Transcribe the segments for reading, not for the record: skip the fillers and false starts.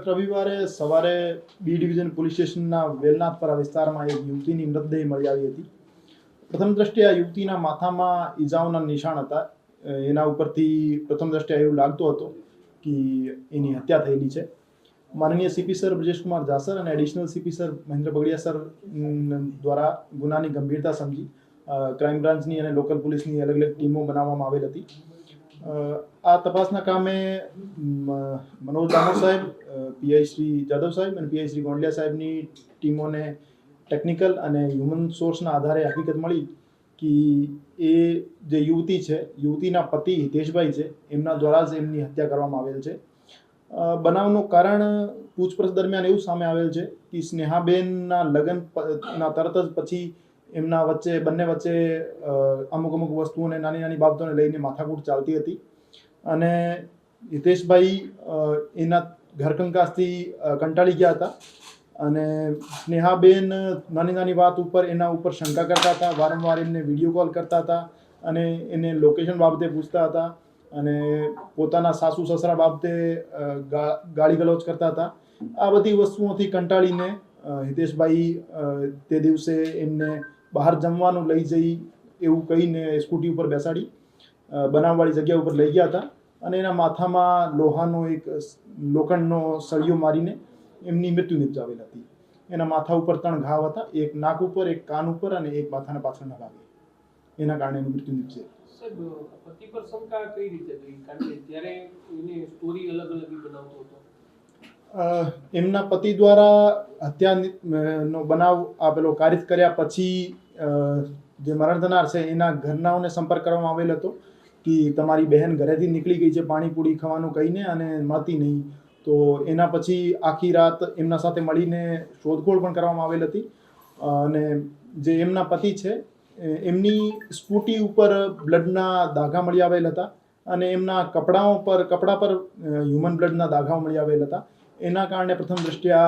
ગત રવિવારે સવારે બી ડિવિઝન પોલીસ સ્ટેશનના વેલનાથપરા વિસ્તારમાં એક યુવતીની મૃતદેહ મળી આવી હતી. પ્રથમ દ્રષ્ટિએ આ યુવતીના માથામાં ઈજાઓના નિશાન હતા. એના ઉપરથી પ્રથમ દ્રષ્ટિએ એવું લાગતું હતું કે એની હત્યા થયેલી છે. માનનીય સીપી સર બ્રજેશકુમાર જાસર અને additional CP sir Mahendra Bagadiya sir દ્વારા ગુનાની ગંભીરતા સમજી ક્રાઇમ બ્રાન્ચની અને લોકલ પોલીસની અલગ અલગ ટીમો બનાવવામાં આવેલ હતી. આ તપાસના કામે મનોજ દામોર સાહેબ, પીઆઈ શ્રી જાદવ સાહેબ અને પીઆઈ શ્રી ગોંડલિયા સાહેબની ટીમોને ટેકનિકલ અને હ્યુમન સોર્સના આધારે હકીકત મળી કે એ જે યુવતી છે, યુવતીના પતિ હિતેશભાઈ છે, એમના દ્વારા જ એમની હત્યા કરવામાં આવેલ છે. બનાવનું કારણ પૂછપરછ દરમિયાન એવું સામે આવેલ છે કે સ્નેહાબેનના લગ્નના તરત જ પછી એમના વચ્ચે બંને વચ્ચે અમુક વસ્તુઓને નાની નાની બાબતોને લઈને માથાકૂટ ચાલતી હતી અને હિતેશભાઈ એના ઘરકંકાસથી કંટાળી ગયા હતા અને સ્નેહાબેન નાની નાની વાત ઉપર એના ઉપર શંકા કરતા હતા. વારંવાર એમને વિડીયો કોલ કરતા હતા અને એને લોકેશન બાબતે પૂછતા હતા અને પોતાના સાસુ સસરા બાબતે ગાળી ગલોચ કરતા હતા. આ બધી વસ્તુઓથી કંટાળીને હિતેશભાઈ તે દિવસે એમને બહાર જમવાનું લઈ જઈ એવું કહીને સ્કૂટી ઉપર બેસાડી બનાવવાળી જગ્યા ઉપર લઈ ગયા હતા અને એના માથામાં લોખંડનો સળિયો મારીને એમની મૃત્યુ નિપજાવેલ હતી. એના માથા ઉપર 3 ઘાવ હતા, એક નાક ઉપર, એક કાન ઉપર અને એક માથાના પાછળના ભાગે. એના કારણે એનું મૃત્યુ નિપજે. પતિ પર શંકા કઈ રીતે ગઈ? કારણ કે ત્યારે એની સ્ટોરી અલગ બનાવતો હતો. એમના પતિ દ્વારા હત્યાનો બનાવ આપેલો કારિત કર્યા પછી જે મરણ થનાર છે એના ઘરનાઓને સંપર્ક કરવામાં આવેલ હતો કે તમારી બહેન ઘરેથી નીકળી ગઈ છે પાણીપુરી ખાવાનું કહીને અને મળતી નહીં. તો એના પછી આખી રાત એમના સાથે મળીને શોધખોળ પણ કરવામાં આવેલ હતી અને જે એમના પતિ છે એમની સ્કૂટી ઉપર બ્લડના દાગા મળી આવેલ હતા અને એમના કપડા પર હ્યુમન બ્લડના દાગા મળી આવેલ હતા. એના કારણે પ્રથમ દ્રષ્ટિએ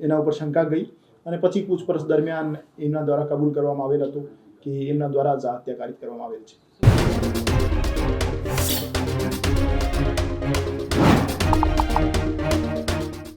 એના ઉપર શંકા ગઈ અને પછી પૂછપરછ દરમિયાન એમના દ્વારા કબૂલ કરવામાં આવેલ હતું કે એમના દ્વારા જ હત્યા કારિત કરવામાં આવેલ છે.